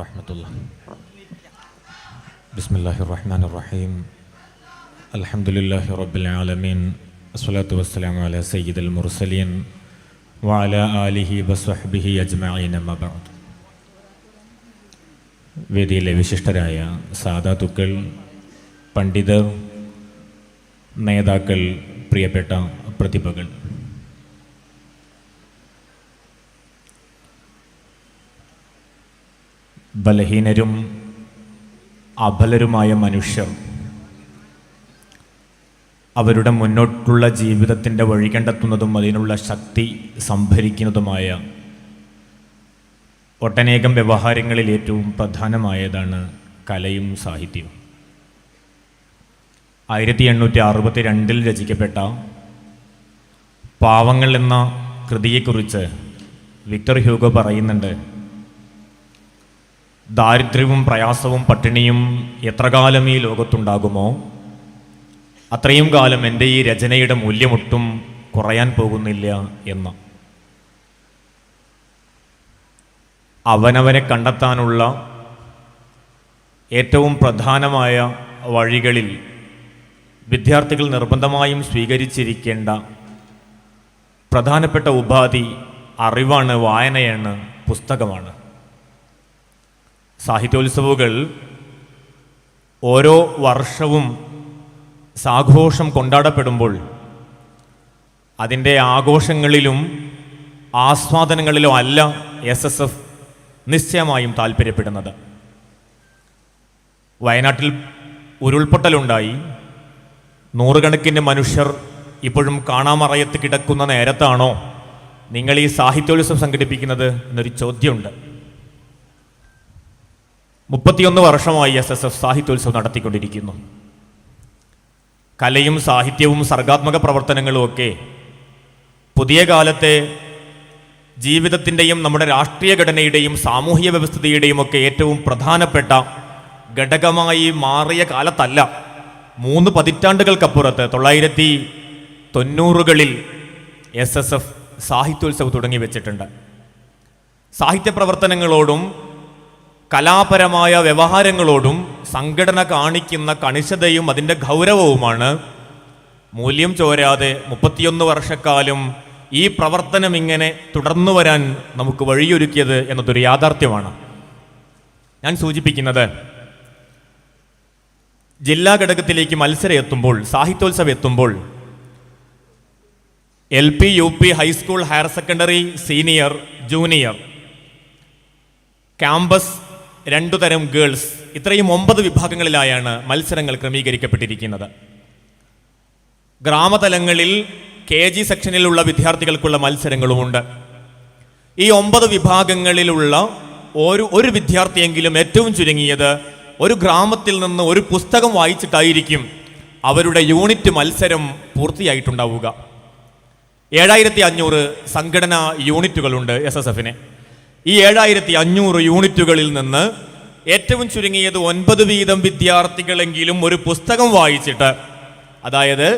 റഹ്മത്തുള്ളാ. ബിസ്മില്ലാഹിർ റഹ്മാനിർ റഹീം. അൽഹംദുലില്ലാഹി റബ്ബിൽ ആലമീൻ. അസ്സലാത്തു വസ്സലാമു അലാ സയ്യിദിൽ മുർസലീൻ വഅലാ ആലിഹി വസ്വഹ്ബിഹി അജ്മഈൻ. അമ്മാ ബഅദ്. വേദിയിലെ വിശിഷ്ടരായ സാദാത്തുക്കൾ, പണ്ഡിതർ, നേതാക്കൾ, പ്രിയപ്പെട്ട പ്രതിഭകൾ, ബലഹീനരും അബലരുമായ മനുഷ്യർ അവരുടെ മുന്നോട്ടുള്ള ജീവിതത്തിൻ്റെ വഴി കണ്ടെത്തുന്നതും അതിനുള്ള ശക്തി സംഭരിക്കുന്നതുമായ ഒട്ടനേകം വ്യവഹാരങ്ങളിൽ ഏറ്റവും പ്രധാനമായതാണ് കലയും സാഹിത്യവും. 1862 രചിക്കപ്പെട്ട പാവങ്ങൾ എന്ന കൃതിയെക്കുറിച്ച് വിക്ടർ ഹ്യൂഗോ പറയുന്നുണ്ട്, ദാരിദ്ര്യവും പ്രയാസവും പട്ടിണിയും എത്ര കാലം ഈ ലോകത്തുണ്ടാകുമോ അത്രയും കാലം എൻ്റെ ഈ രചനയുടെ മൂല്യമൊട്ടും കുറയാൻ പോകുന്നില്ല എന്ന്. അവനവനെ കണ്ടെത്താനുള്ള ഏറ്റവും പ്രധാനമായ വഴികളിൽ വിദ്യാർത്ഥികൾ നിർബന്ധമായും സ്വീകരിച്ചിരിക്കേണ്ട പ്രധാനപ്പെട്ട ഉപാധി അറിവാണ്, വായനയാണ്, പുസ്തകമാണ്. സാഹിത്യോത്സവങ്ങൾ ഓരോ വർഷവും സാഘോഷം കൊണ്ടാടപ്പെടുമ്പോൾ അതിൻ്റെ ആഘോഷങ്ങളിലും ആസ്വാദനങ്ങളിലും അല്ല SSF നിശ്ചയമായും താല്പര്യപ്പെടുന്നത്. വയനാട്ടിൽ ഉരുൾപൊട്ടലുണ്ടായി, നൂറുകണക്കിന് മനുഷ്യർ ഇപ്പോഴും കാണാമറയത്ത് കിടക്കുന്ന നേരത്താണോ നിങ്ങൾ ഈ സാഹിത്യോത്സവം സംഘടിപ്പിക്കുന്നത് എന്നൊരു ചോദ്യമുണ്ട്. 31 വർഷമായി SSF സാഹിത്യോത്സവം നടത്തിക്കൊണ്ടിരിക്കുന്നു. കലയും സാഹിത്യവും സർഗാത്മക പ്രവർത്തനങ്ങളും ഒക്കെ പുതിയ കാലത്തെ ജീവിതത്തിൻ്റെയും നമ്മുടെ രാഷ്ട്രീയ ഘടനയുടെയും സാമൂഹിക വ്യവസ്ഥയുടെയും ഒക്കെ ഏറ്റവും പ്രധാനപ്പെട്ട ഘടകമായി മാറിയ കാലത്തല്ല, 3 പതിറ്റാണ്ടുകൾക്കപ്പുറത്ത് 1990കളിൽ SSF സാഹിത്യോത്സവം തുടങ്ങി വെച്ചിട്ടുണ്ട്. സാഹിത്യ പ്രവർത്തനങ്ങളോടും കലാപരമായ വ്യവഹാരങ്ങളോടും സംഘടന കാണിക്കുന്ന കണിശതയും അതിൻ്റെ ഗൗരവവുമാണ് മൂല്യം ചോരാതെ 31 വർഷക്കാലം ഈ പ്രവർത്തനം ഇങ്ങനെ തുടർന്നു വരാൻ നമുക്ക് വഴിയൊരുക്കിയത് എന്നതൊരു യാഥാർത്ഥ്യമാണ്. ഞാൻ സൂചിപ്പിക്കുന്നത്, ജില്ലാ ഘടകത്തിലേക്ക് മത്സരം എത്തുമ്പോൾ, സാഹിത്യോത്സവം എത്തുമ്പോൾ LP, UP, high school, higher secondary, senior, junior, campus, 2 തരം ഗേൾസ്, ഇത്രയും 9 വിഭാഗങ്ങളിലായാണ് മത്സരങ്ങൾ ക്രമീകരിക്കപ്പെട്ടിരിക്കുന്നത്. ഗ്രാമതലങ്ങളിൽ KG സെക്ഷനിലുള്ള വിദ്യാർത്ഥികൾക്കുള്ള മത്സരങ്ങളുമുണ്ട്. ഈ 9 വിഭാഗങ്ങളിലുള്ള ഒരു വിദ്യാർത്ഥിയെങ്കിലും ഏറ്റവും ചുരുങ്ങിയത് ഒരു ഗ്രാമത്തിൽ നിന്ന് ഒരു പുസ്തകം വായിച്ചിട്ടായിരിക്കും അവരുടെ യൂണിറ്റ് മത്സരം പൂർത്തിയായിട്ടുണ്ടാവുക. 7500 സംഘടനാ യൂണിറ്റുകളുണ്ട് SSFന്. ഈ 7500 യൂണിറ്റുകളിൽ നിന്ന് ഏറ്റവും ചുരുങ്ങിയത് 9 വീതം വിദ്യാർത്ഥികളെങ്കിലും ഒരു പുസ്തകം വായിച്ചിട്ട്, അതായത്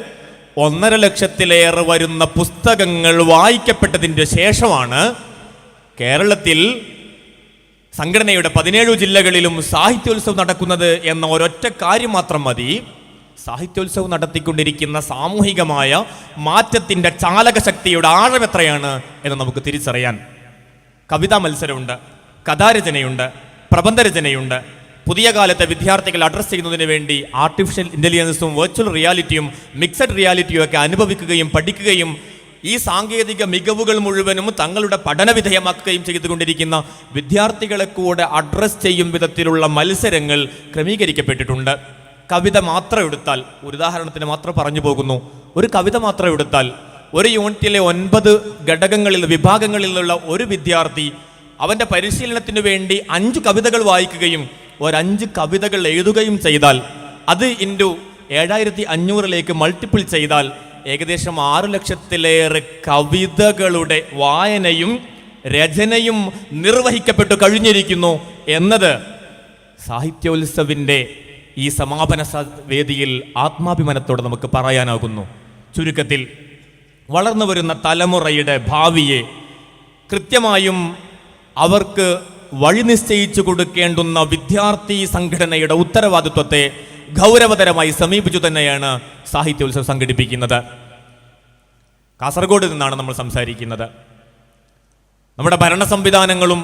1.5 ലക്ഷത്തിലേറെ വരുന്ന പുസ്തകങ്ങൾ വായിക്കപ്പെട്ടതിൻ്റെ ശേഷമാണ് കേരളത്തിൽ സംഘടനയുടെ 17 ജില്ലകളിലും സാഹിത്യോത്സവം നടക്കുന്നത് എന്ന ഒരൊറ്റ കാര്യം മാത്രം മതി സാഹിത്യോത്സവം നടത്തിക്കൊണ്ടിരിക്കുന്ന സാമൂഹികമായ മാറ്റത്തിൻ്റെ ചാലകശക്തിയുടെ ആഴം എത്രയാണ് എന്ന് നമുക്ക് തിരിച്ചറിയാൻ. കവിതാ മത്സരമുണ്ട്, കഥാരചനയുണ്ട്, പ്രബന്ധരചനയുണ്ട്. പുതിയ കാലത്തെ വിദ്യാർത്ഥികൾ അഡ്രസ്സ് ചെയ്യുന്നതിന് വേണ്ടി ആർട്ടിഫിഷ്യൽ ഇൻ്റലിജൻസും വെർച്വൽ റിയാലിറ്റിയും മിക്സഡ് റിയാലിറ്റിയും ഒക്കെ അനുഭവിക്കുകയും പഠിക്കുകയും ഈ സാങ്കേതിക മികവുകൾ മുഴുവനും തങ്ങളുടെ പഠന വിധേയമാക്കുകയും ചെയ്തുകൊണ്ടിരിക്കുന്ന വിദ്യാർത്ഥികളെ കൂടെ അഡ്രസ്സ് ചെയ്യും വിധത്തിലുള്ള മത്സരങ്ങൾ ക്രമീകരിക്കപ്പെട്ടിട്ടുണ്ട്. കവിത മാത്രം എടുത്താൽ, ഒരു ഉദാഹരണത്തിന് മാത്രം പറഞ്ഞു പോകുന്നു, ഒരു കവിത മാത്രം എടുത്താൽ ഒരു യൂണിറ്റിലെ 9 ഘടകങ്ങളിൽ, വിഭാഗങ്ങളിലുള്ള ഒരു വിദ്യാർത്ഥി അവൻ്റെ പരിശീലനത്തിനു വേണ്ടി 5 കവിതകൾ വായിക്കുകയും 5 കവിതകൾ എഴുതുകയും ചെയ്താൽ, അത് ഇൻറ്റു 7500 മൾട്ടിപ്പിൾ ചെയ്താൽ ഏകദേശം 6 ലക്ഷത്തിലേറെ കവിതകളുടെ വായനയും രചനയും നിർവഹിക്കപ്പെട്ടു കഴിഞ്ഞിരിക്കുന്നു എന്നത് സാഹിത്യോത്സവിൻ്റെ ഈ സമാപന വേദിയിൽ ആത്മാഭിമാനത്തോടെ നമുക്ക് പറയാനാകുന്നു. ചുരുക്കത്തിൽ, വളർന്നു വരുന്ന തലമുറയുടെ ഭാവിയെ കൃത്യമായും അവർക്ക് വഴി നിശ്ചയിച്ചു കൊടുക്കേണ്ടുന്ന വിദ്യാർത്ഥി സംഘടനയുടെ ഉത്തരവാദിത്വത്തെ ഗൗരവതരമായി സമീപിച്ചു തന്നെയാണ് സാഹിത്യോത്സവം സംഘടിപ്പിക്കുന്നത്. കാസർഗോഡ് നിന്നാണ് നമ്മൾ സംസാരിക്കുന്നത്. നമ്മുടെ ഭരണ സംവിധാനങ്ങളും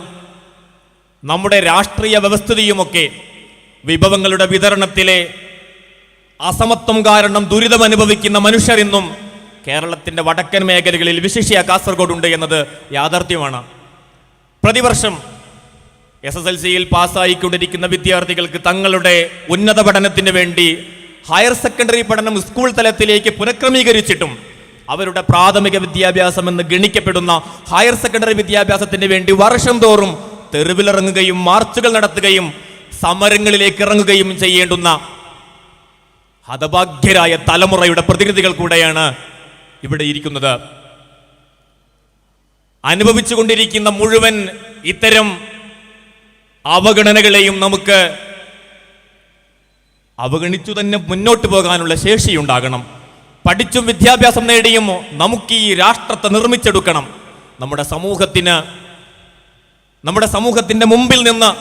നമ്മുടെ രാഷ്ട്രീയ വ്യവസ്ഥിതിയുമൊക്കെ വിഭവങ്ങളുടെ വിതരണത്തിലെ അസമത്വം കാരണം ദുരിതമനുഭവിക്കുന്ന മനുഷ്യരിന്നും കേരളത്തിൻ്റെ വടക്കൻ മേഖലകളിൽ വിശിഷ്യ കാസർഗോഡുണ്ട് എന്നത് യാഥാർത്ഥ്യമാണ്. പ്രതിവർഷം SSLC-യിൽ പാസ്സായിക്കൊണ്ടിരിക്കുന്ന വിദ്യാർത്ഥികൾക്ക് തങ്ങളുടെ ഉന്നത പഠനത്തിന് വേണ്ടി ഹയർ സെക്കൻഡറി പഠനം സ്കൂൾ തലത്തിലേക്ക് പുനഃക്രമീകരിച്ചിട്ടും അവരുടെ പ്രാഥമിക വിദ്യാഭ്യാസം എന്ന് ഗണിക്കപ്പെടുന്ന ഹയർ സെക്കൻഡറി വിദ്യാഭ്യാസത്തിന് വേണ്ടി വർഷം തോറും തെരുവിലിറങ്ങുകയും മാർച്ചുകൾ നടത്തുകയും സമരങ്ങളിലേക്ക് ഇറങ്ങുകയും ചെയ്യേണ്ടുന്ന ഹതഭാഗ്യരായ തലമുറയുടെ പ്രതിനിധികൾ കൂടെയാണ് ഇവിടെ ഇരിക്കുന്നത്. അനുഭവിച്ചുകൊണ്ടിരിക്കുന്ന മുഴുവൻ ഇത്തരം അവഗണനകളെയും നമുക്ക് അവഗണിച്ചു തന്നെ മുന്നോട്ട് പോകാനുള്ള ശേഷിയുണ്ടാകണം. പഠിച്ചും വിദ്യാഭ്യാസം നേടിയും നമുക്ക് ഈ രാഷ്ട്രത്തെ നിർമ്മിച്ചെടുക്കണം. നമ്മുടെ സമൂഹത്തിന്റെ മുമ്പിൽ നിന്ന്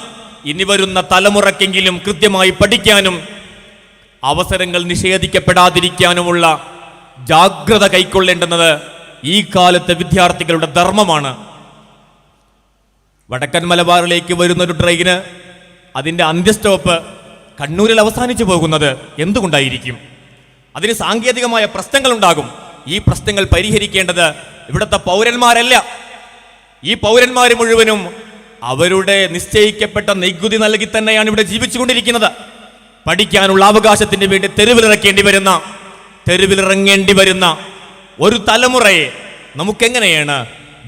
ഇനി വരുന്ന തലമുറക്കെങ്കിലും കൃത്യമായി പഠിക്കാനും അവസരങ്ങൾ നിഷേധിക്കപ്പെടാതിരിക്കാനുമുള്ള ജാഗ്രത കൈക്കൊള്ളേണ്ടുന്നത് ഈ കാലത്തെ വിദ്യാർത്ഥികളുടെ ധർമ്മമാണ്. വടക്കൻ മലബാറിലേക്ക് വരുന്നൊരു ട്രെയിന് അതിൻ്റെ അന്ത്യസ്റ്റോപ്പ് കണ്ണൂരിൽ അവസാനിച്ചു പോകുന്നത് എന്തുകൊണ്ടായിരിക്കും? അതിന് സാങ്കേതികമായ പ്രശ്നങ്ങളുണ്ടാകും. ഈ പ്രശ്നങ്ങൾ പരിഹരിക്കേണ്ടത് ഇവിടുത്തെ പൗരന്മാരല്ല. ഈ പൗരന്മാർ മുഴുവനും അവരുടെ നിശ്ചയിക്കപ്പെട്ട നികുതി നൽകി തന്നെയാണ് ഇവിടെ ജീവിച്ചുകൊണ്ടിരിക്കുന്നത്. പഠിക്കാനുള്ള അവകാശത്തിന് വേണ്ടി തെരുവിലിറങ്ങേണ്ടി വരുന്ന ഒരു തലമുറയെ നമുക്കെങ്ങനെയാണ്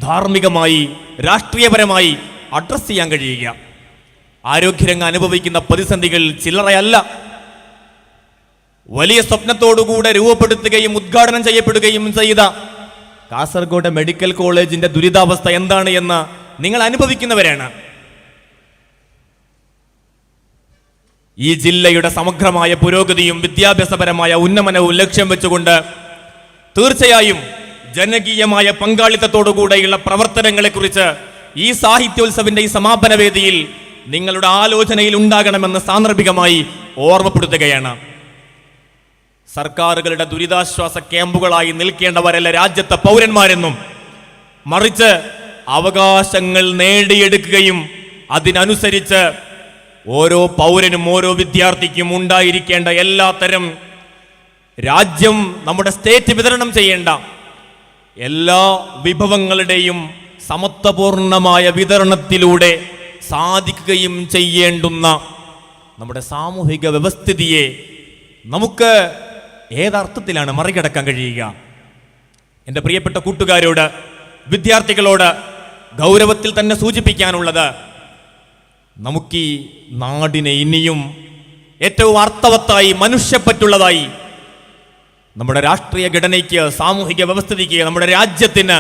ധാർമ്മികമായി രാഷ്ട്രീയപരമായി അഡ്രസ് ചെയ്യാൻ കഴിയുക? ആരോഗ്യരംഗം അനുഭവിക്കുന്ന പ്രതിസന്ധികൾ ചില്ലറയല്ല. വലിയ സ്വപ്നത്തോടുകൂടെ രൂപപ്പെടുത്തുകയും ഉദ്ഘാടനം ചെയ്യപ്പെടുകയും ചെയ്ത കാസർഗോഡ് മെഡിക്കൽ കോളേജിന്റെ ദുരിതാവസ്ഥ എന്താണ് എന്ന് നിങ്ങൾ അനുഭവിക്കുന്നവരാണ്. ഈ ജില്ലയുടെ സമഗ്രമായ പുരോഗതിയും വിദ്യാഭ്യാസപരമായ ഉന്നമനവും ലക്ഷ്യം വെച്ചുകൊണ്ട് തീർച്ചയായും ജനകീയമായ പങ്കാളിത്തത്തോടുകൂടെയുള്ള പ്രവർത്തനങ്ങളെക്കുറിച്ച് ഈ സാഹിത്യോത്സവിന്റെ ഈ സമാപന വേദിയിൽ നിങ്ങളുടെ ആലോചനയിൽ ഉണ്ടാകണമെന്ന് സാന്ദർഭികമായി ഓർമ്മപ്പെടുത്തുകയാണ്. സർക്കാരുകളുടെ ദുരിതാശ്വാസ ക്യാമ്പുകളായി നിൽക്കേണ്ടവരല്ല രാജ്യത്തെ പൗരന്മാരെന്നും, മറിച്ച് അവകാശങ്ങൾ നേടിയെടുക്കുകയും അതിനനുസരിച്ച് ഓരോ പൗരനും ഓരോ വിദ്യാർത്ഥിക്കും ഉണ്ടായിരിക്കേണ്ട എല്ലാത്തരം രാജ്യം നമ്മുടെ സ്റ്റേറ്റ് വിതരണം ചെയ്യേണ്ട എല്ലാ വിഭവങ്ങളുടെയും സമത്വപൂർണമായ വിതരണത്തിലൂടെ സാധിക്കുകയും ചെയ്യേണ്ടുന്ന നമ്മുടെ സാമൂഹിക വ്യവസ്ഥിതിയെ നമുക്ക് ഏതർത്ഥത്തിലാണ് മറികടക്കാൻ കഴിയുക? എൻ്റെ പ്രിയപ്പെട്ട കൂട്ടുകാരോട്, വിദ്യാർത്ഥികളോട് ഗൗരവത്തിൽ തന്നെ സൂചിപ്പിക്കാനുള്ളത്, നമുക്ക് ഈ നാടിനെ ഇനിയും ഏറ്റവും അർത്ഥവത്തായി മനുഷ്യപ്പറ്റുള്ളതായി നമ്മുടെ രാഷ്ട്രീയ ഘടനയ്ക്ക്, സാമൂഹിക വ്യവസ്ഥിതിക്ക്, നമ്മുടെ രാജ്യത്തിന്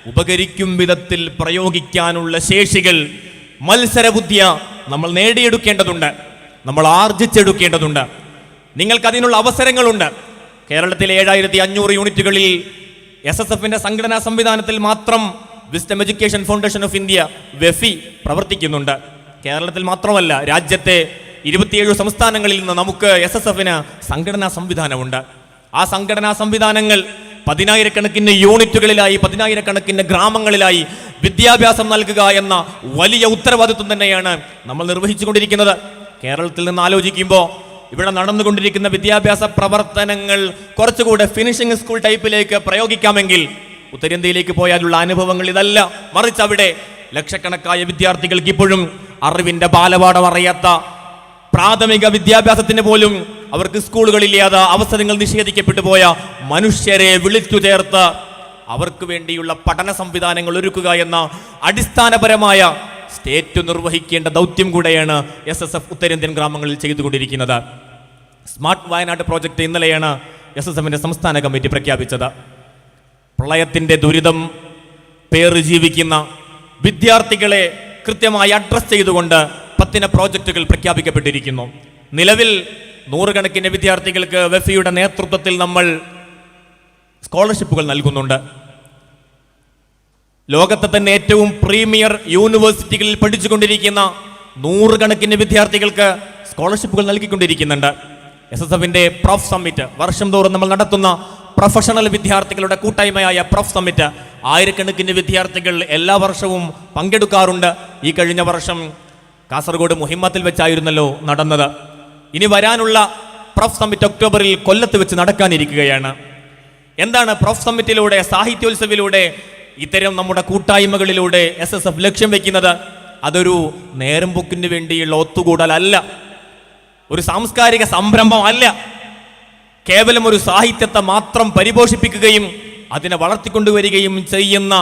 ഉപകരിക്കും വിധത്തിൽ പ്രയോഗിക്കാനുള്ള ശേഷികൾ, മത്സരബുദ്ധിയ നമ്മൾ നേടിയെടുക്കേണ്ടതുണ്ട്, നമ്മൾ ആർജിച്ചെടുക്കേണ്ടതുണ്ട്. നിങ്ങൾക്കതിനുള്ള അവസരങ്ങളുണ്ട്. കേരളത്തിലെ 7500 യൂണിറ്റുകളിൽ SSFന്റെ സംഘടനാ സംവിധാനത്തിൽ മാത്രം Wisdom Education Foundation of India വെഫി പ്രവർത്തിക്കുന്നുണ്ട്. കേരളത്തിൽ മാത്രമല്ല, രാജ്യത്തെ 27 സംസ്ഥാനങ്ങളിൽ നിന്ന് നമുക്ക് SSFന് സംഘടനാ സംവിധാനമുണ്ട്. ആ സംഘടനാ സംവിധാനങ്ങൾ 10,000-കണക്കിന് യൂണിറ്റുകളിലായി, 10,000-കണക്കിന് ഗ്രാമങ്ങളിലായി വിദ്യാഭ്യാസം നൽകുക എന്ന വലിയ ഉത്തരവാദിത്വം തന്നെയാണ് നമ്മൾ നിർവഹിച്ചുകൊണ്ടിരിക്കുന്നത്. കേരളത്തിൽ നിന്ന് ആലോചിക്കുമ്പോൾ ഇവിടെ നടന്നുകൊണ്ടിരിക്കുന്ന വിദ്യാഭ്യാസ പ്രവർത്തനങ്ങൾ കുറച്ചുകൂടെ ഫിനിഷിംഗ് സ്കൂൾ ടൈപ്പിലേക്ക് പ്രയോഗിക്കാമെങ്കിൽ ഉത്തരേന്ത്യയിലേക്ക് പോയാലുള്ള അനുഭവങ്ങൾ ഇതല്ല. മറിച്ച് അവിടെ ലക്ഷക്കണക്കായ വിദ്യാർത്ഥികൾക്ക് ഇപ്പോഴും അറിവിന്റെ ബാലപാഠം അറിയാത്ത, പ്രാഥമിക വിദ്യാഭ്യാസത്തിന് പോലും അവർക്ക് സ്കൂളുകളില്ലാതെ അവസരങ്ങൾ നിഷേധിക്കപ്പെട്ടു പോയ മനുഷ്യരെ വിളിച്ചു ചേർത്ത് അവർക്ക് വേണ്ടിയുള്ള പഠന സംവിധാനങ്ങൾ ഒരുക്കുക എന്ന അടിസ്ഥാനപരമായ സ്റ്റേറ്റ് നിർവഹിക്കേണ്ട ദൗത്യം കൂടെയാണ് SSF ഉത്തരേന്ത്യൻ ഗ്രാമങ്ങളിൽ ചെയ്തുകൊണ്ടിരിക്കുന്നത്. സ്മാർട്ട് വയനാട് പ്രോജക്റ്റ് ഇന്നലെയാണ് SSFന്റെ സംസ്ഥാന കമ്മിറ്റി പ്രഖ്യാപിച്ചത്. പ്രളയത്തിന്റെ ദുരിതം പേറി ജീവിക്കുന്ന വിദ്യാർത്ഥികളെ കൃത്യമായി അഡ്രസ് ചെയ്തുകൊണ്ട് 10 പ്രോജക്റ്റുകൾ പ്രഖ്യാപിക്കപ്പെട്ടിരിക്കുന്നു. നിലവിൽ 100-കണക്കിന് വിദ്യാർത്ഥികൾക്ക് വെഫിയുടെ നേതൃത്വത്തിൽ നമ്മൾ സ്കോളർഷിപ്പുകൾ നൽകുന്നുണ്ട്. ലോകത്തെ തന്നെ ഏറ്റവും പ്രീമിയർ യൂണിവേഴ്സിറ്റികളിൽ പഠിച്ചുകൊണ്ടിരിക്കുന്ന നൂറുകണക്കിന് വിദ്യാർത്ഥികൾക്ക് സ്കോളർഷിപ്പുകൾ നൽകിക്കൊണ്ടിരിക്കുന്നുണ്ട്. SSFന്റെ പ്രൊഫ് സമ്മിറ്റ്, വർഷം തോറും നമ്മൾ നടത്തുന്ന പ്രൊഫഷണൽ വിദ്യാർത്ഥികളുടെ കൂട്ടായ്മയായ പ്രൊഫ് സമ്മിറ്റ്, ആയിരക്കണക്കിന് വിദ്യാർത്ഥികൾ എല്ലാ വർഷവും പങ്കെടുക്കാറുണ്ട്. ഈ കഴിഞ്ഞ വർഷം കാസർഗോഡ് മുഹിമ്മത്തിൽ വെച്ചായിരുന്നല്ലോ നടന്നത്. ഇനി വരാനുള്ള പ്രൊഫ് സമ്മിറ്റ് ഒക്ടോബറിൽ കൊല്ലത്ത് വെച്ച് നടക്കാനിരിക്കുകയാണ്. എന്താണ് പ്രൊഫ് സമ്മിറ്റിലൂടെ, സാഹിത്യോത്സവിലൂടെ, ഇത്തരം നമ്മുടെ കൂട്ടായ്മകളിലൂടെ SSF ലക്ഷ്യം വെക്കുന്നത്? അതൊരു നേരം പോക്കിന് വേണ്ടിയുള്ള ഒത്തുകൂടലല്ല, ഒരു സാംസ്കാരിക സംരംഭമല്ല, കേവലം ഒരു സാഹിത്യത്തെ മാത്രം പരിപോഷിപ്പിക്കുകയും അതിനെ വളർത്തിക്കൊണ്ടുവരികയും ചെയ്യുന്ന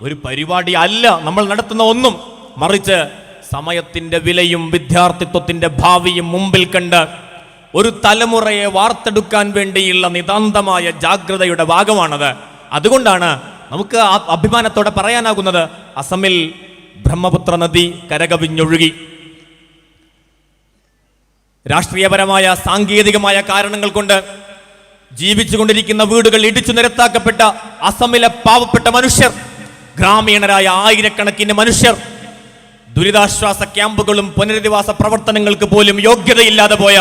ഒരു പരിപാടി അല്ല നമ്മൾ നടത്തുന്ന ഒന്നും. മറിച്ച് സമയത്തിന്റെ വിലയും വിദ്യാർത്ഥിത്വത്തിന്റെ ഭാവിയും മുമ്പിൽ കണ്ട് ഒരു തലമുറയെ വാർത്തെടുക്കാൻ വേണ്ടിയുള്ള നിതാന്തമായ ജാഗ്രതയുടെ ഭാഗമാണത്. അതുകൊണ്ടാണ് നമുക്ക് അഭിമാനത്തോടെ പറയാനാകുന്നത്, അസമിൽ ബ്രഹ്മപുത്ര നദി കരകവിഞ്ഞൊഴുകി. രാഷ്ട്രീയപരമായ സാങ്കേതികമായ കാരണങ്ങൾ കൊണ്ട് ജീവിച്ചുകൊണ്ടിരിക്കുന്ന വീടുകൾ ഇടിച്ചു നിരത്താക്കപ്പെട്ട അസമിലെ പാവപ്പെട്ട മനുഷ്യർ, ഗ്രാമീണരായ ആയിരക്കണക്കിന് മനുഷ്യർ, ദുരിതാശ്വാസ ക്യാമ്പുകളും പുനരധിവാസ പ്രവർത്തനങ്ങൾക്ക് പോലും യോഗ്യതയില്ലാതെ പോയ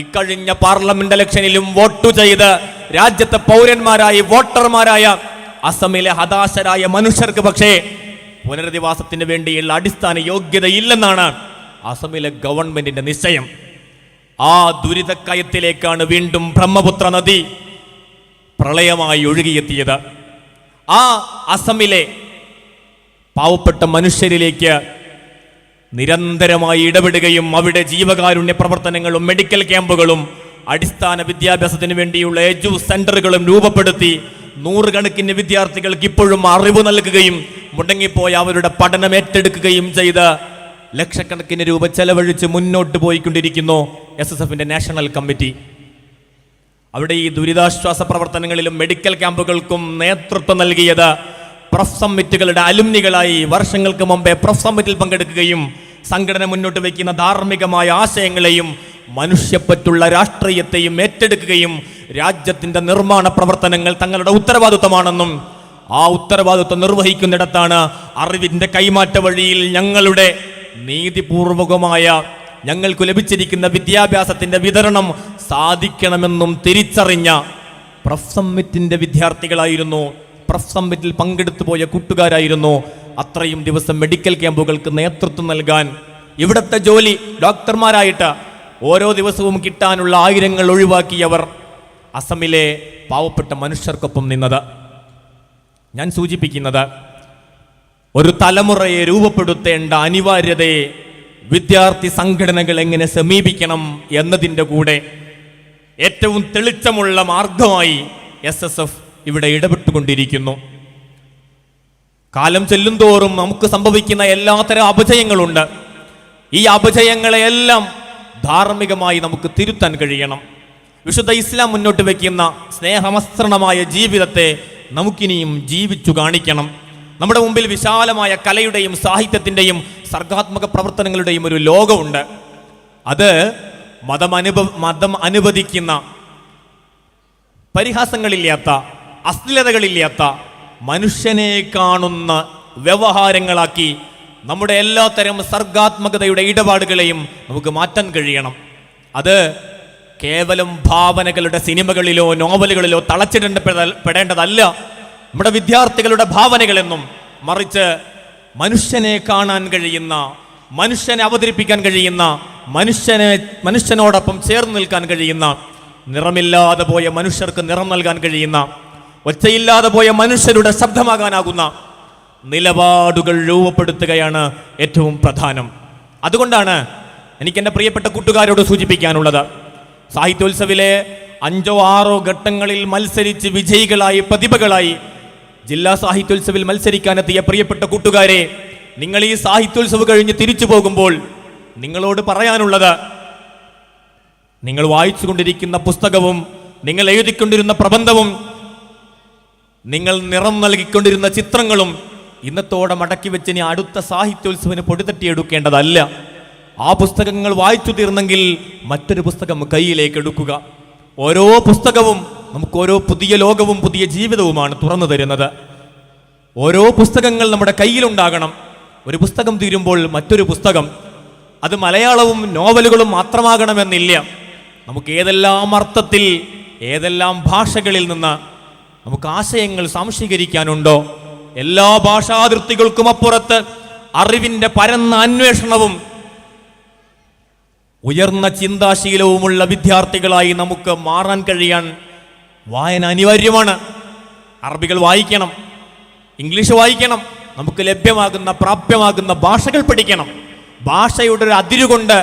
ഇക്കഴിഞ്ഞ പാർലമെന്റ് ഇലക്ഷനിലും വോട്ടു ചെയ്ത് രാജ്യത്തെ പൗരന്മാരായി വോട്ടർമാരായ അസമിലെ ഹതാശരായ മനുഷ്യർക്ക് പക്ഷേ പുനരധിവാസത്തിന് വേണ്ടിയുള്ള അടിസ്ഥാന യോഗ്യതയില്ലെന്നാണ് അസമിലെ ഗവൺമെന്റിന്റെ നിശ്ചയം. ആ ദുരിതക്കയത്തിലേക്കാണ് വീണ്ടും ബ്രഹ്മപുത്ര നദി പ്രളയമായി ഒഴുകിയെത്തിയത്. ആ അസമിലെ പാവപ്പെട്ട മനുഷ്യരിലേക്ക് നിരന്തരമായി ഇടപെടുകയും അവിടെ ജീവകാരുണ്യ പ്രവർത്തനങ്ങളും മെഡിക്കൽ ക്യാമ്പുകളും അടിസ്ഥാന വിദ്യാഭ്യാസത്തിന് വേണ്ടിയുള്ള എഡ്യു സെന്ററുകളും രൂപപ്പെടുത്തി നൂറുകണക്കിന് വിദ്യാർത്ഥികൾക്ക് ഇപ്പോഴും അറിവ് നൽകുകയും മുടങ്ങിപ്പോയ അവരുടെ പഠനം ഏറ്റെടുക്കുകയും ചെയ്ത് ലക്ഷക്കണക്കിന് രൂപ ചെലവഴിച്ച് മുന്നോട്ട് പോയിക്കൊണ്ടിരിക്കുന്നു SSFന്റെ നാഷണൽ കമ്മിറ്റി. അവിടെ ഈ ദുരിതാശ്വാസ പ്രവർത്തനങ്ങളിലും മെഡിക്കൽ ക്യാമ്പുകൾക്കും നേതൃത്വം നൽകിയത് പ്രൊഫ് സമ്മിറ്റുകളുടെ അലുമിനികളായി വർഷങ്ങൾക്ക് മുമ്പേ പ്രൊഫ് സമ്മിറ്റിൽ പങ്കെടുക്കുകയും സംഘടന മുന്നോട്ട് വയ്ക്കുന്ന ധാർമ്മികമായ ആശയങ്ങളെയും മനുഷ്യപ്പറ്റുള്ള രാഷ്ട്രീയത്തെയും ഏറ്റെടുക്കുകയും രാജ്യത്തിന്റെ നിർമ്മാണ പ്രവർത്തനങ്ങൾ തങ്ങളുടെ ഉത്തരവാദിത്വമാണെന്നും ആ ഉത്തരവാദിത്വം നിർവഹിക്കുന്നിടത്താണ് അറിവിന്റെ കൈമാറ്റ വഴിയിൽ ഞങ്ങളുടെ നീതിപൂർവകമായ ഞങ്ങൾക്ക് ലഭിച്ചിരിക്കുന്ന വിദ്യാഭ്യാസത്തിന്റെ വിതരണം സാധിക്കണമെന്നും തിരിച്ചറിഞ്ഞ പ്രൊഫ് സമ്മിറ്റിന്റെ വിദ്യാർത്ഥികളായിരുന്നു, പ്രൊഫ് സമ്മിറ്റിൽ പങ്കെടുത്തു പോയ കൂട്ടുകാരായിരുന്നു അത്രയും ദിവസം മെഡിക്കൽ ക്യാമ്പുകൾക്ക് നേതൃത്വം നൽകാൻ, ഇവിടുത്തെ ജോലി ഡോക്ടർമാരായിട്ട് ഓരോ ദിവസവും കിട്ടാനുള്ള ആയിരങ്ങൾ ഒഴിവാക്കിയവർ അസമിലെ പാവപ്പെട്ട മനുഷ്യർക്കൊപ്പം നിന്നത്. ഞാൻ സൂചിപ്പിക്കുന്നത്, ഒരു തലമുറയെ രൂപപ്പെടുത്തേണ്ട അനിവാര്യതയെ വിദ്യാർത്ഥി സംഘടനകൾ എങ്ങനെ സമീപിക്കണം എന്നതിൻ്റെ കൂടെ ഏറ്റവും തെളിച്ചമുള്ള മാർഗമായി SSF ഇവിടെ ഇടപെട്ടുകൊണ്ടിരിക്കുന്നു. കാലം ചെല്ലുന്തോറും നമുക്ക് സംഭവിക്കുന്ന എല്ലാത്തരം അപജയങ്ങളുണ്ട്. ഈ അപജയങ്ങളെയെല്ലാം ധാർമ്മികമായി നമുക്ക് തിരുത്താൻ കഴിയണം. വിശുദ്ധ ഇസ്ലാം മുന്നോട്ട് വയ്ക്കുന്ന സ്നേഹമസ്ത്രണമായ ജീവിതത്തെ നമുക്കിനിയും ജീവിച്ചു കാണിക്കണം. നമ്മുടെ മുമ്പിൽ വിശാലമായ കലയുടെയും സാഹിത്യത്തിൻ്റെയും സർഗാത്മക പ്രവർത്തനങ്ങളുടെയും ഒരു ലോകമുണ്ട്. അത് മതം അനുവദിക്കുന്ന, പരിഹാസങ്ങളില്ലാത്ത, അശ്ലീലതകളില്ലാത്ത, മനുഷ്യനെ കാണുന്ന വ്യവഹാരങ്ങളാക്കി നമ്മുടെ എല്ലാത്തരം സർഗാത്മകതയുടെ ഇടപാടുകളെയും നമുക്ക് മാറ്റാൻ കഴിയണം. അത് കേവലം ഭാവനകളുടെ സിനിമകളിലോ നോവലുകളിലോ തളച്ചിടപ്പെടേണ്ടതല്ല നമ്മുടെ വിദ്യാർത്ഥികളുടെ ഭാവനകളെന്നും, മറിച്ച് മനുഷ്യനെ കാണാൻ കഴിയുന്ന, മനുഷ്യനെ അവതരിപ്പിക്കാൻ കഴിയുന്ന, മനുഷ്യനോടൊപ്പം ചേർന്ന് നിൽക്കാൻ കഴിയുന്ന, നിറമില്ലാതെ പോയ മനുഷ്യർക്ക് നിറം നൽകാൻ കഴിയുന്ന, ഒച്ചയില്ലാതെ പോയ മനുഷ്യരുടെ ശബ്ദമാകാനാകുന്ന നിലപാടുകൾ രൂപപ്പെടുത്തുകയാണ് ഏറ്റവും പ്രധാനം. അതുകൊണ്ടാണ് എനിക്ക് എൻ്റെ പ്രിയപ്പെട്ട കൂട്ടുകാരോട് സൂചിപ്പിക്കാനുള്ളത്, സാഹിത്യോത്സവിലെ 5 or 6 ഘട്ടങ്ങളിൽ മത്സരിച്ച് വിജയികളായി, പ്രതിഭകളായി ജില്ലാ സാഹിത്യോത്സവിൽ മത്സരിക്കാനെത്തിയ പ്രിയപ്പെട്ട കൂട്ടുകാരെ, നിങ്ങൾ ഈ സാഹിത്യോത്സവ് കഴിഞ്ഞ് തിരിച്ചു പോകുമ്പോൾ നിങ്ങളോട് പറയാനുള്ളത്, നിങ്ങൾ വായിച്ചുകൊണ്ടിരിക്കുന്ന പുസ്തകവും നിങ്ങൾ എഴുതിക്കൊണ്ടിരുന്ന പ്രബന്ധവും നിങ്ങൾ നിറം നൽകിക്കൊണ്ടിരുന്ന ചിത്രങ്ങളും ഇന്നത്തോടെ മടക്കി വെച്ച് ഇനി അടുത്ത സാഹിത്യോത്സവന് പൊടിതട്ടിയെടുക്കേണ്ടതല്ല. ആ പുസ്തകങ്ങൾ വായിച്ചു തീർന്നെങ്കിൽ മറ്റൊരു പുസ്തകം കയ്യിലേക്ക് എടുക്കുക. ഓരോ പുസ്തകവും നമുക്ക് ഓരോ പുതിയ ലോകവും പുതിയ ജീവിതവുമാണ് തുറന്നു തരുന്നത്. ഓരോ പുസ്തകങ്ങൾ നമ്മുടെ കയ്യിലുണ്ടാകണം. ഒരു പുസ്തകം തീരുമ്പോൾ മറ്റൊരു പുസ്തകം. അത് മലയാളവും നോവലുകളും മാത്രമാകണമെന്നില്ല. നമുക്ക് ഏതെല്ലാം അർത്ഥത്തിൽ, ഏതെല്ലാം ഭാഷകളിൽ നിന്ന് നമുക്ക് ആശയങ്ങൾ സാംശീകരിക്കാനുണ്ടോ, എല്ലാ ഭാഷാതിർത്തികൾക്കും അപ്പുറത്ത് അറിവിന്റെ പരന്ന അന്വേഷണവും ഉയർന്ന ചിന്താശീലവുമുള്ള വിദ്യാർത്ഥികളായി നമുക്ക് മാറാൻ കഴിയാൻ വായന അനിവാര്യമാണ്. അറബികൾ വായിക്കണം, ഇംഗ്ലീഷ് വായിക്കണം, നമുക്ക് ലഭ്യമാകുന്ന പ്രാപ്യമാകുന്ന ഭാഷകൾ പഠിക്കണം. ഭാഷയുടെ ഒരു അതിരുകൊണ്ട്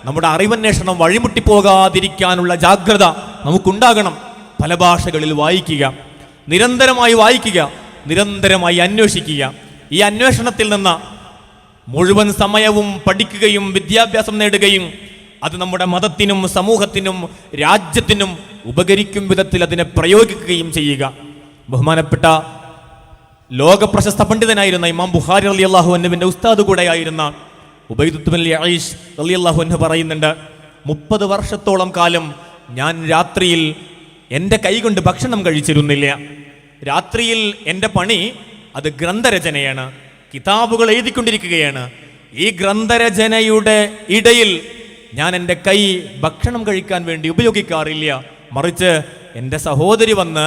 നമ്മുടെ അറിവന്വേഷണം വഴിമുട്ടിപ്പോകാതിരിക്കാനുള്ള ജാഗ്രത നമുക്കുണ്ടാകണം. പല ഭാഷകളിൽ വായിക്കുക, നിരന്തരമായി വായിക്കുക, നിരന്തരമായി അന്വേഷിക്കുക. ഈ അന്വേഷണത്തിൽ നിന്ന് മുഴുവൻ സമയവും പഠിക്കുകയും വിദ്യാഭ്യാസം നേടുകയും അത് നമ്മുടെ മതത്തിനും സമൂഹത്തിനും രാജ്യത്തിനും ഉപകരിക്കും വിധത്തിൽ അതിനെ പ്രയോഗിക്കുകയും ചെയ്യുക. ബഹുമാനപ്പെട്ട ലോക പ്രശസ്ത പണ്ഡിതനായിരുന്ന ഇമാം ബുഖാരി റളിയല്ലാഹു അൻഹുവിന്റെ ഉസ്താദ് കൂടെയായിരുന്ന ഉബൈദത്ത് ബിൻ ഐഷ് റളിയല്ലാഹു അൻഹു പറയുന്നുണ്ട്, 30 വർഷത്തോളം കാലം ഞാൻ രാത്രിയിൽ എൻ്റെ കൈകൊണ്ട് ഭക്ഷണം കഴിച്ചിരുന്നില്ല. രാത്രിയിൽ എൻ്റെ പണി അത് ഗ്രന്ഥരചനയാണ്, കിതാബുകൾ എഴുതിക്കൊണ്ടിരിക്കുകയാണ്. ഈ ഗ്രന്ഥരചനയുടെ ഇടയിൽ ഞാൻ എൻ്റെ കൈ ഭക്ഷണം കഴിക്കാൻ വേണ്ടി ഉപയോഗിക്കാറില്ല. മറിച്ച് എൻ്റെ സഹോദരി വന്ന്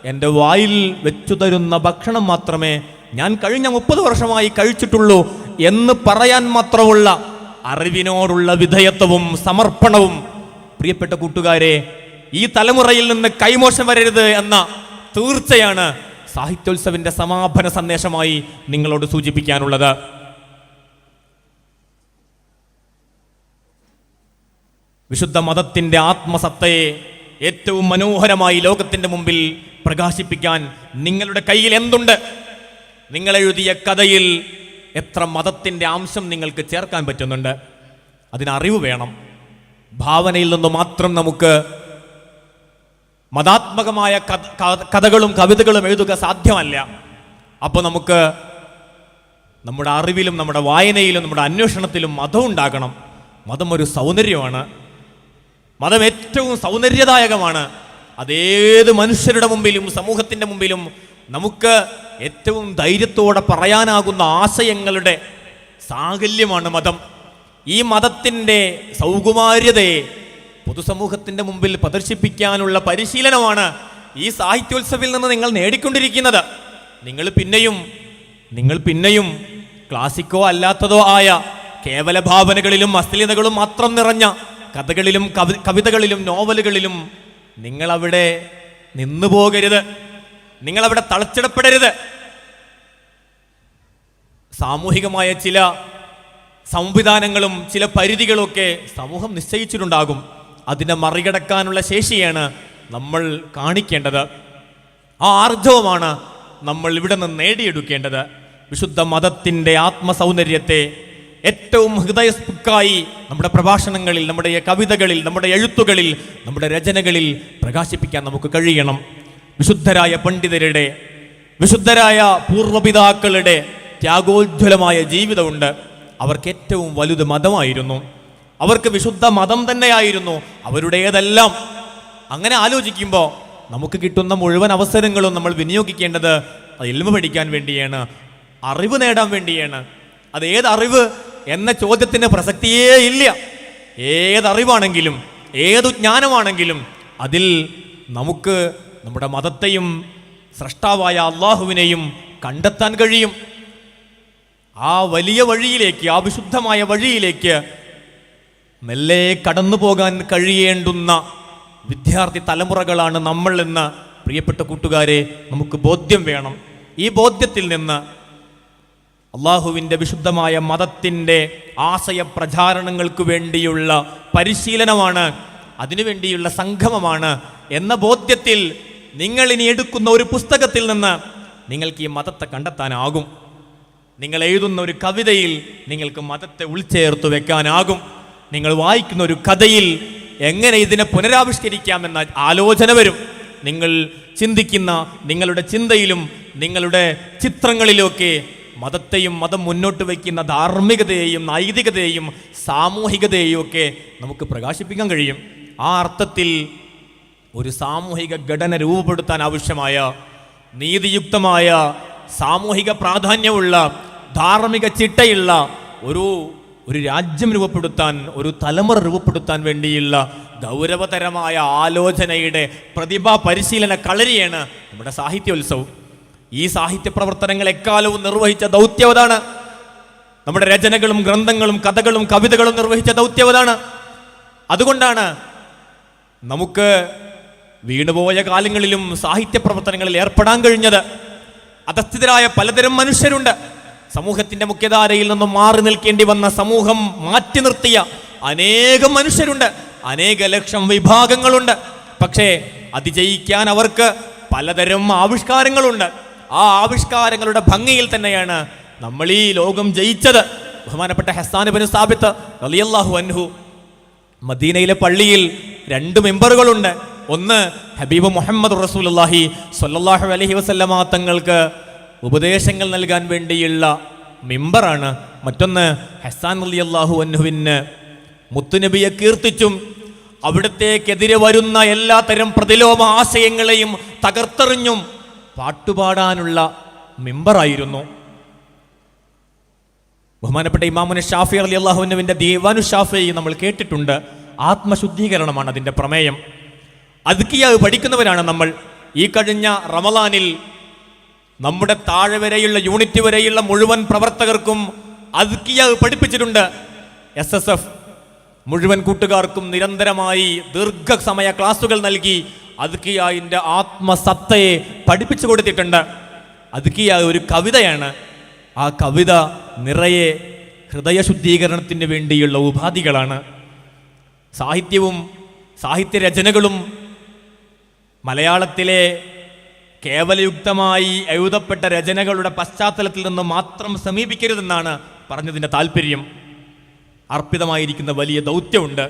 എൻ്റെ വായിൽ വെച്ചു തരുന്ന ഭക്ഷണം മാത്രമേ ഞാൻ കഴിഞ്ഞ 30 വർഷമായി കഴിച്ചിട്ടുള്ളൂ എന്ന് പറയാൻ മാത്രമുള്ള അറിവിനോടുള്ള വിധേയത്വവും സമർപ്പണവും പ്രിയപ്പെട്ട കൂട്ടുകാരെ, ഈ തലമുറയിൽ നിന്ന് കൈമോശം വരരുത് എന്ന തീർച്ചയാണ് സാഹിത്യോത്സവിന്റെ സമാപന സന്ദേശമായി നിങ്ങളോട് സൂചിപ്പിക്കാനുള്ളത്. വിശുദ്ധ മതത്തിന്റെ ആത്മസത്തയെ ഏറ്റവും മനോഹരമായി ലോകത്തിന്റെ മുമ്പിൽ പ്രകാശിപ്പിക്കാൻ നിങ്ങളുടെ കയ്യിൽ എന്തുണ്ട്? നിങ്ങൾ എഴുതിയ കഥയിൽ എത്ര മതത്തിന്റെ അംശം നിങ്ങൾക്ക് ചേർക്കാൻ പറ്റുന്നുണ്ട്? അതിനറിവ് വേണം. ഭാവനയിൽ നിന്ന് മാത്രം നമുക്ക് മതാത്മകമായ കഥകളും കവിതകളും എഴുതുക സാധ്യമല്ല. അപ്പോൾ നമുക്ക് നമ്മുടെ അറിവിലും നമ്മുടെ വായനയിലും നമ്മുടെ അന്വേഷണത്തിലും മതം ഉണ്ടാകണം. മതം ഒരു സൗന്ദര്യമാണ്. മതം ഏറ്റവും സൗന്ദര്യദായകമാണ്. അതേത് മനുഷ്യരുടെ മുമ്പിലും സമൂഹത്തിൻ്റെ മുമ്പിലും നമുക്ക് ഏറ്റവും ധൈര്യത്തോടെ പറയാനാകുന്ന ആശയങ്ങളുടെ സാകല്യമാണ് മതം. ഈ മതത്തിൻ്റെ സൗകുമാര്യതയെ പൊതുസമൂഹത്തിൻ്റെ മുമ്പിൽ പ്രദർശിപ്പിക്കാനുള്ള പരിശീലനമാണ് ഈ സാഹിത്യോത്സവിൽ നിന്ന് നിങ്ങൾ നേടിക്കൊണ്ടിരിക്കുന്നത്. നിങ്ങൾ പിന്നെയും ക്ലാസിക്കോ അല്ലാത്തതോ ആയ കേവല ഭാവനകളിലും അശ്ലീലതകളും മാത്രം നിറഞ്ഞ കഥകളിലും കവിതകളിലും നോവലുകളിലും നിങ്ങളവിടെ നിന്നു പോകരുത്. നിങ്ങളവിടെ തളച്ചിടപ്പെടരുത്. സാമൂഹികമായ ചില സംവിധാനങ്ങളും ചില പരിധികളൊക്കെ സമൂഹം നിശ്ചയിച്ചിട്ടുണ്ടാകും. അതിനെ മറികടക്കാനുള്ള ശേഷിയാണ് നമ്മൾ കാണിക്കേണ്ടത്. ആ ആർജവമാണ് നമ്മൾ ഇവിടെ നിന്ന് നേടിയെടുക്കേണ്ടത്. വിശുദ്ധ മതത്തിൻ്റെ ആത്മസൗന്ദര്യത്തെ ഏറ്റവും ഹൃദയസ്പൃക്കായി നമ്മുടെ പ്രഭാഷണങ്ങളിൽ, നമ്മുടെ കവിതകളിൽ, നമ്മുടെ എഴുത്തുകളിൽ, നമ്മുടെ രചനകളിൽ പ്രകാശിപ്പിക്കാൻ നമുക്ക് കഴിയണം. വിശുദ്ധരായ പണ്ഡിതരുടെ, വിശുദ്ധരായ പൂർവ്വപിതാക്കളുടെ ത്യാഗോജ്വലമായ ജീവിതമുണ്ട്. അവർക്ക് ഏറ്റവും വലുത് മതമായിരുന്നു. അവർക്ക് വിശുദ്ധ മതം തന്നെയായിരുന്നു അവരുടേതെല്ലാം. അങ്ങനെ ആലോചിക്കുമ്പോൾ നമുക്ക് കിട്ടുന്ന മുഴുവൻ അവസരങ്ങളും നമ്മൾ വിനിയോഗിക്കേണ്ടത് ഇൽമ പഠിക്കാൻ വേണ്ടിയാണ്, അറിവ് നേടാൻ വേണ്ടിയാണ്. അത് ഏതറിവ് എന്ന ചോദ്യത്തിന് പ്രസക്തിയേ ഇല്ല. ഏതറിവാണെങ്കിലും ഏതു ജ്ഞാനമാണെങ്കിലും അതിൽ നമുക്ക് നമ്മുടെ മതത്തെയും സ്രഷ്ടാവായ അള്ളാഹുവിനെയും കണ്ടെത്താൻ കഴിയും. ആ വലിയ വഴിയിലേക്ക്, ആ വിശുദ്ധമായ വഴിയിലേക്ക് മെല്ലെ കടന്നു പോകാൻ കഴിയേണ്ടുന്ന വിദ്യാർത്ഥി തലമുറകളാണ് നമ്മൾ എന്ന് പ്രിയപ്പെട്ട കൂട്ടുകാരെ നമുക്ക് ബോധ്യം വേണം. ഈ ബോധ്യത്തിൽ നിന്ന് അള്ളാഹുവിൻ്റെ വിശുദ്ധമായ മതത്തിൻ്റെ ആശയപ്രചാരണങ്ങൾക്ക് വേണ്ടിയുള്ള പരിശീലനമാണ്, അതിനുവേണ്ടിയുള്ള സംഗമമാണ് എന്ന ബോധ്യത്തിൽ നിങ്ങൾ ഇനി എടുക്കുന്ന ഒരു പുസ്തകത്തിൽ നിന്ന് നിങ്ങൾക്ക് ഈ മതത്തെ കണ്ടെത്താനാകും. നിങ്ങൾ എഴുതുന്ന ഒരു കവിതയിൽ നിങ്ങൾക്ക് മതത്തെ ഉൾച്ചേർത്ത് വെക്കാനാകും. നിങ്ങൾ വായിക്കുന്ന ഒരു കഥയിൽ എങ്ങനെ ഇതിനെ പുനരാവിഷ്കരിക്കാമെന്ന ആലോചന വരും. നിങ്ങൾ ചിന്തിക്കുന്ന നിങ്ങളുടെ ചിന്തയിലും നിങ്ങളുടെ ചിത്രങ്ങളിലുമൊക്കെ മതത്തെയും മതം മുന്നോട്ട് വയ്ക്കുന്ന ധാർമ്മികതയെയും നൈതികതയെയും സാമൂഹികതയെയും ഒക്കെ നമുക്ക് പ്രകാശിപ്പിക്കാൻ കഴിയും. ആ അർത്ഥത്തിൽ ഒരു സാമൂഹിക ഘടന രൂപപ്പെടുത്താൻ ആവശ്യമായ നീതിയുക്തമായ സാമൂഹിക പ്രാധാന്യമുള്ള ധാർമ്മിക ചിട്ടയുള്ള ഒരു രാജ്യം രൂപപ്പെടുത്താൻ, ഒരു തലമുറ രൂപപ്പെടുത്താൻ വേണ്ടിയുള്ള ഗൗരവതരമായ ആലോചനയുടെ പ്രതിഭാ പരിശീലന കളരിയാണ് നമ്മുടെ സാഹിത്യോത്സവം. ഈ സാഹിത്യ പ്രവർത്തനങ്ങൾ എക്കാലവും നിർവഹിച്ച ദൗത്യവതാണ്. നമ്മുടെ രചനകളും ഗ്രന്ഥങ്ങളും കഥകളും കവിതകളും നിർവഹിച്ച ദൗത്യവതാണ്. അതുകൊണ്ടാണ് നമുക്ക് വീണുപോയ കാലങ്ങളിലും സാഹിത്യ പ്രവർത്തനങ്ങളിൽ ഏർപ്പെടാൻ കഴിഞ്ഞത്. അധസ്ഥിതരായ പലതരം മനുഷ്യരുണ്ട്. സമൂഹത്തിന്റെ മുഖ്യധാരയിൽ നിന്നും മാറി നിൽക്കേണ്ടി വന്ന, സമൂഹം മാറ്റി നിർത്തിയ അനേകം മനുഷ്യരുണ്ട്, അനേക ലക്ഷം വിഭാഗങ്ങളുണ്ട്. പക്ഷേ അതിജയിക്കാൻ അവർക്ക് പലതരം ആവിഷ്കാരങ്ങളുണ്ട്. ആ ആവിഷ്കാരങ്ങളുടെ ഭംഗിയിൽ തന്നെയാണ് നമ്മൾ ഈ ലോകം ജയിച്ചത്. ബഹുമാനപ്പെട്ട ഹസ്സാൻ ഇബ്നു സാബിത്ത് റളിയല്ലാഹു അൻഹു, മദീനയിലെ പള്ളിയിൽ 2 മെമ്പറുകളുണ്ട്. ഒന്ന് ഹബീബ് മുഹമ്മദ് റസൂലുള്ളാഹി സ്വല്ലല്ലാഹു അലൈഹി വസല്ലമ തങ്ങൾക്ക് ഉപദേശങ്ങൾ നൽകാൻ വേണ്ടിയുള്ള മിമ്പറാണ്. മറ്റൊന്ന് ഹസ്സാൻ റളിയല്ലാഹു അൻഹുവിന് മുത്തുനബിയെ കീർത്തിച്ചും അവിടത്തേക്കെതിരെ വരുന്ന എല്ലാ തരം പ്രതിലോമ ആശയങ്ങളെയും തകർത്തെറിഞ്ഞും പാട്ടുപാടാനുള്ള മിമ്പറായിരുന്നു. ബഹുമാനപ്പെട്ട ഇമാമുന ഷാഫി റളിയല്ലാഹു അൻഹുവിന്റെ ദീവാനു ഷാഫി നമ്മൾ കേട്ടിട്ടുണ്ട്. ആത്മശുദ്ധീകരണമാണ് അതിൻ്റെ പ്രമേയം. അദ്കിയ പഠിക്കുന്നവരാണ് നമ്മൾ. ഈ കഴിഞ്ഞ റമളാനിൽ നമ്മുടെ താഴെ വരെയുള്ള യൂണിറ്റ് വരെയുള്ള മുഴുവൻ പ്രവർത്തകർക്കും അദ്കിയ പഠിപ്പിച്ചിട്ടുണ്ട്. SSF മുഴുവൻ കൂട്ടുകാർക്കും നിരന്തരമായി ദീർഘസമയ ക്ലാസുകൾ നൽകി അദ്കിയന്റെ ആത്മസത്തയെ പഠിപ്പിച്ചു കൊടുത്തിട്ടുണ്ട്. അദ്കിയ ഒരു കവിതയാണ്. ആ കവിത നിറയെ ഹൃദയശുദ്ധീകരണത്തിന് വേണ്ടിയുള്ള ഉപാധികളാണ്. സാഹിത്യവും സാഹിത്യരചനകളും മലയാളത്തിലെ കേവലയുക്തമായി എഴുതപ്പെട്ട രചനകളുടെ പശ്ചാത്തലത്തിൽ നിന്ന് മാത്രം സമീപിക്കരുതെന്നാണ് പറഞ്ഞതിൻ്റെ താല്പര്യം. അർപ്പിതമായിരിക്കുന്ന വലിയ ദൗത്യമുണ്ട്.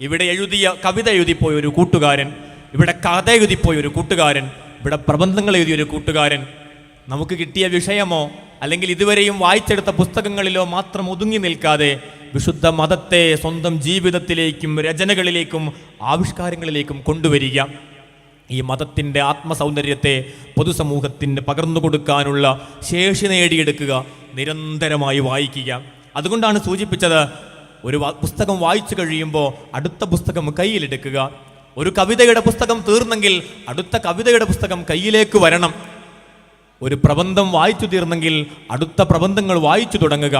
ഇവിടെ കവിത എഴുതിപ്പോയ ഒരു കൂട്ടുകാരൻ, ഇവിടെ കഥ എഴുതിപ്പോയ ഒരു കൂട്ടുകാരൻ, ഇവിടെ പ്രബന്ധങ്ങൾ എഴുതിയൊരു കൂട്ടുകാരൻ, നമുക്ക് കിട്ടിയ വിഷയമോ അല്ലെങ്കിൽ ഇതുവരെയും വായിച്ചെടുത്ത പുസ്തകങ്ങളിലോ മാത്രം ഒതുങ്ങി നിൽക്കാതെ വിശുദ്ധ മതത്തെ സ്വന്തം ജീവിതത്തിലേക്കും രചനകളിലേക്കും ആവിഷ്കാരങ്ങളിലേക്കും കൊണ്ടുവരിക. ഈ മതത്തിൻ്റെ ആത്മസൗന്ദര്യത്തെ പൊതുസമൂഹത്തിന് പകർന്നു കൊടുക്കാനുള്ള ശേഷി നേടിയെടുക്കുക, നിരന്തരമായി വായിക്കുക. അതുകൊണ്ടാണ് സൂചിപ്പിച്ചത്, ഒരു പുസ്തകം വായിച്ചു കഴിയുമ്പോൾ അടുത്ത പുസ്തകം കയ്യിലെടുക്കുക. ഒരു കവിതയുടെ പുസ്തകം തീർന്നെങ്കിൽ അടുത്ത കവിതയുടെ പുസ്തകം കയ്യിലേക്ക് വരണം. ഒരു പ്രബന്ധം വായിച്ചു തീർന്നെങ്കിൽ അടുത്ത പ്രബന്ധങ്ങൾ വായിച്ചു തുടങ്ങുക.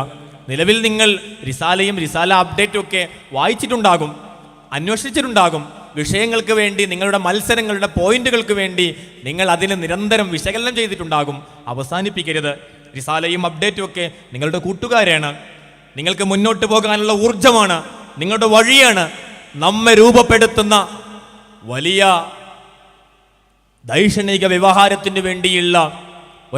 നിലവിൽ നിങ്ങൾ റിസാലയും റിസാല അപ്ഡേറ്റും ഒക്കെ വായിച്ചിട്ടുണ്ടാകും, അന്വേഷിച്ചിട്ടുണ്ടാകും. വിഷയങ്ങൾക്ക് വേണ്ടി, നിങ്ങളുടെ മത്സരങ്ങളുടെ പോയിന്റുകൾക്ക് വേണ്ടി നിങ്ങൾ അതിന് നിരന്തരം വിശകലനം ചെയ്തിട്ടുണ്ടാകും. അവസാനിപ്പിക്കരുത്. റിസാലയും അപ്ഡേറ്റും ഒക്കെ നിങ്ങളുടെ കൂട്ടുകാരാണ്, നിങ്ങൾക്ക് മുന്നോട്ട് പോകാനുള്ള ഊർജമാണ്, നിങ്ങളുടെ വഴിയാണ്. നമ്മെ രൂപപ്പെടുത്തുന്ന വലിയ ദൈക്ഷണിക വ്യവഹാരത്തിന് വേണ്ടിയുള്ള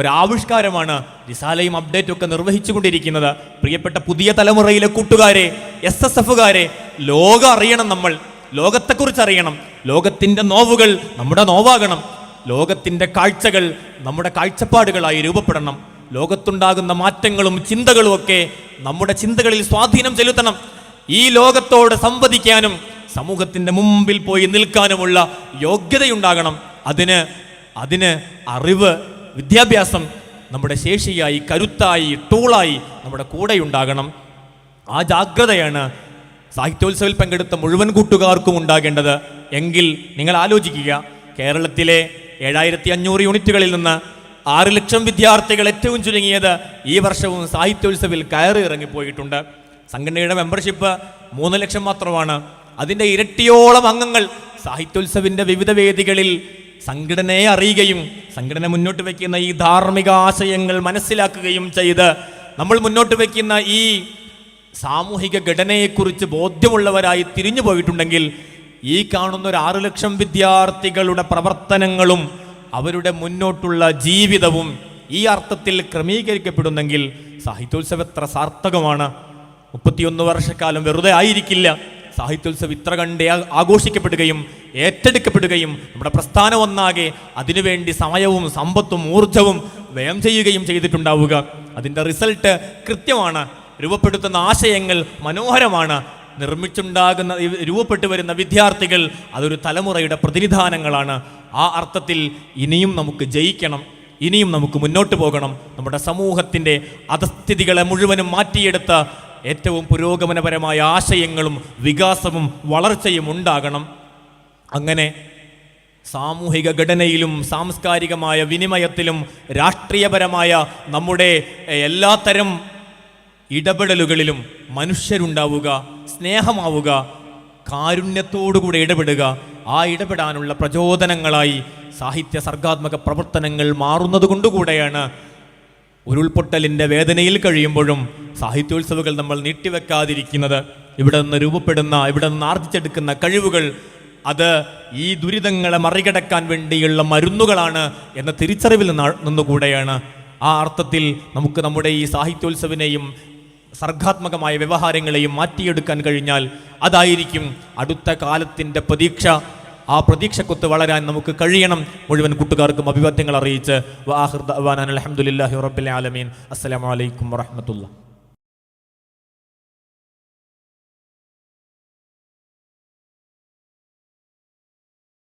ഒരാവിഷ്കാരമാണ് റിസാലയും അപ്ഡേറ്റും ഒക്കെ നിർവഹിച്ചു കൊണ്ടിരിക്കുന്നത്. പ്രിയപ്പെട്ട പുതിയ തലമുറയിലെ കൂട്ടുകാരെ, SSFകാരെ, ലോകം അറിയണം. നമ്മൾ ലോകത്തെക്കുറിച്ച് അറിയണം. ലോകത്തിൻ്റെ നോവുകൾ നമ്മുടെ നോവാകണം. ലോകത്തിൻ്റെ കാഴ്ചകൾ നമ്മുടെ കാഴ്ചപ്പാടുകളായി രൂപപ്പെടണം. ലോകത്തുണ്ടാകുന്ന മാറ്റങ്ങളും ചിന്തകളും ഒക്കെ നമ്മുടെ ചിന്തകളിൽ സ്വാധീനം ചെലുത്തണം. ഈ ലോകത്തോട് സംവദിക്കാനും സമൂഹത്തിൻ്റെ മുമ്പിൽ പോയി നിൽക്കാനുമുള്ള യോഗ്യതയുണ്ടാകണം. അതിന് അറിവ്, വിദ്യാഭ്യാസം നമ്മുടെ ശേഷിയായി, കരുത്തായി, ടൂളായി നമ്മുടെ കൂടെയുണ്ടാകണം. ആ ജാഗ്രതയാണ് സാഹിത്യോത്സവിൽ പങ്കെടുത്ത മുഴുവൻ കൂട്ടുകാർക്കും ഉണ്ടാകേണ്ടത്. എങ്കിൽ നിങ്ങൾ ആലോചിക്കുക, കേരളത്തിലെ 7500 യൂണിറ്റുകളിൽ നിന്ന് 6 ലക്ഷം വിദ്യാർത്ഥികൾ ഏറ്റവും ചുരുങ്ങിയത് ഈ വർഷവും സാഹിത്യോത്സവിൽ കയറി ഇറങ്ങിപ്പോയിട്ടുണ്ട്. സംഘടനയുടെ മെമ്പർഷിപ്പ് 3 ലക്ഷം മാത്രമാണ്. അതിൻ്റെ ഇരട്ടിയോളം അംഗങ്ങൾ സാഹിത്യോത്സവിൻ്റെ വിവിധ വേദികളിൽ സംഘടനയെ അറിയുകയും സംഘടന മുന്നോട്ട് വയ്ക്കുന്ന ഈ ധാർമ്മിക ആശയങ്ങൾ മനസ്സിലാക്കുകയും ചെയ്ത് നമ്മൾ മുന്നോട്ട് വയ്ക്കുന്ന ഈ സാമൂഹിക ഘടനയെക്കുറിച്ച് ബോധ്യമുള്ളവരായി തിരിഞ്ഞു പോയിട്ടുണ്ടെങ്കിൽ ഈ കാണുന്ന ഒരു 6 ലക്ഷം വിദ്യാർത്ഥികളുടെ പ്രവർത്തനങ്ങളും അവരുടെ മുന്നോട്ടുള്ള ജീവിതവും ഈ അർത്ഥത്തിൽ ക്രമീകരിക്കപ്പെടുന്നെങ്കിൽ സാഹിത്യോത്സവം എത്ര സാർത്ഥകമാണ്. 31 വർഷക്കാലം വെറുതെ ആയിരിക്കില്ല. സാഹിത്യോത്സവം ഇത്ര കണ്ട് ആഘോഷിക്കപ്പെടുകയും ഏറ്റെടുക്കപ്പെടുകയും നമ്മുടെ പ്രസ്ഥാനം ഒന്നാകെ അതിനുവേണ്ടി സമയവും സമ്പത്തും ഊർജവും വ്യയം ചെയ്യുകയും ചെയ്തിട്ടുണ്ടാവുക. അതിൻ്റെ റിസൾട്ട് കൃത്യമാണ്. രൂപപ്പെടുത്തുന്ന ആശയങ്ങൾ മനോഹരമാണ്. രൂപപ്പെട്ടു വരുന്ന വിദ്യാർത്ഥികൾ അതൊരു തലമുറയുടെ പ്രതിനിധാനങ്ങളാണ്. ആ അർത്ഥത്തിൽ ഇനിയും നമുക്ക് ജയിക്കണം. ഇനിയും നമുക്ക് മുന്നോട്ട് പോകണം. നമ്മുടെ സമൂഹത്തിൻ്റെ അധസ്ഥിതികളെ മുഴുവനും മാറ്റിയെടുത്ത ഏറ്റവും പുരോഗമനപരമായ ആശയങ്ങളും വികാസവും വളർച്ചയും ഉണ്ടാകണം. അങ്ങനെ സാമൂഹിക ഘടനയിലും സാംസ്കാരികമായ വിനിമയത്തിലും രാഷ്ട്രീയപരമായ നമ്മുടെ എല്ലാത്തരം ഇടപെടലുകളിലും മനുഷ്യരുണ്ടാവുക, സ്നേഹമാവുക, കാരുണ്യത്തോടുകൂടി ഇടപെടുക. ആ ഇടപെടാനുള്ള പ്രചോദനങ്ങളായി സാഹിത്യ സർഗാത്മക പ്രവർത്തനങ്ങൾ മാറുന്നത് കൊണ്ടുകൂടെയാണ് ഉരുൾപൊട്ടലിൻ്റെ വേദനയിൽ കഴിയുമ്പോഴും സാഹിത്യോത്സവങ്ങൾ നമ്മൾ നീട്ടിവെക്കാതിരിക്കുന്നത്. ഇവിടെ നിന്ന് രൂപപ്പെടുന്ന, ഇവിടെ നിന്ന് ആർജിച്ചെടുക്കുന്ന കഴിവുകൾ അത് ഈ ദുരിതങ്ങളെ മറികടക്കാൻ വേണ്ടിയുള്ള മരുന്നുകളാണ് എന്ന തിരിച്ചറിവിൽ നിന്നുകൂടെയാണ്. ആ അർത്ഥത്തിൽ നമുക്ക് നമ്മുടെ ഈ സാഹിത്യോത്സവിനെയും സർഗാത്മകമായ വ്യവഹാരങ്ങളെയും മാറ്റിയെടുക്കാൻ കഴിഞ്ഞാൽ അതായിരിക്കും അടുത്ത കാലത്തിൻ്റെ പ്രതീക്ഷ. ആ പ്രതീക്ഷക്കൊത്ത് വളരാൻ നമുക്ക് കഴിയണം. മുഴുവൻ കൂട്ടുകാർക്കും അഭിവാദ്യങ്ങൾ അറിയിച്ച് വാഹിർ ദഅ്വാനാ അൽഹംദുലില്ലാഹി റബ്ബിൽ ആലമീൻ. അസ്സലാമു അലൈക്കും വറഹ്മത്തുള്ളാഹി.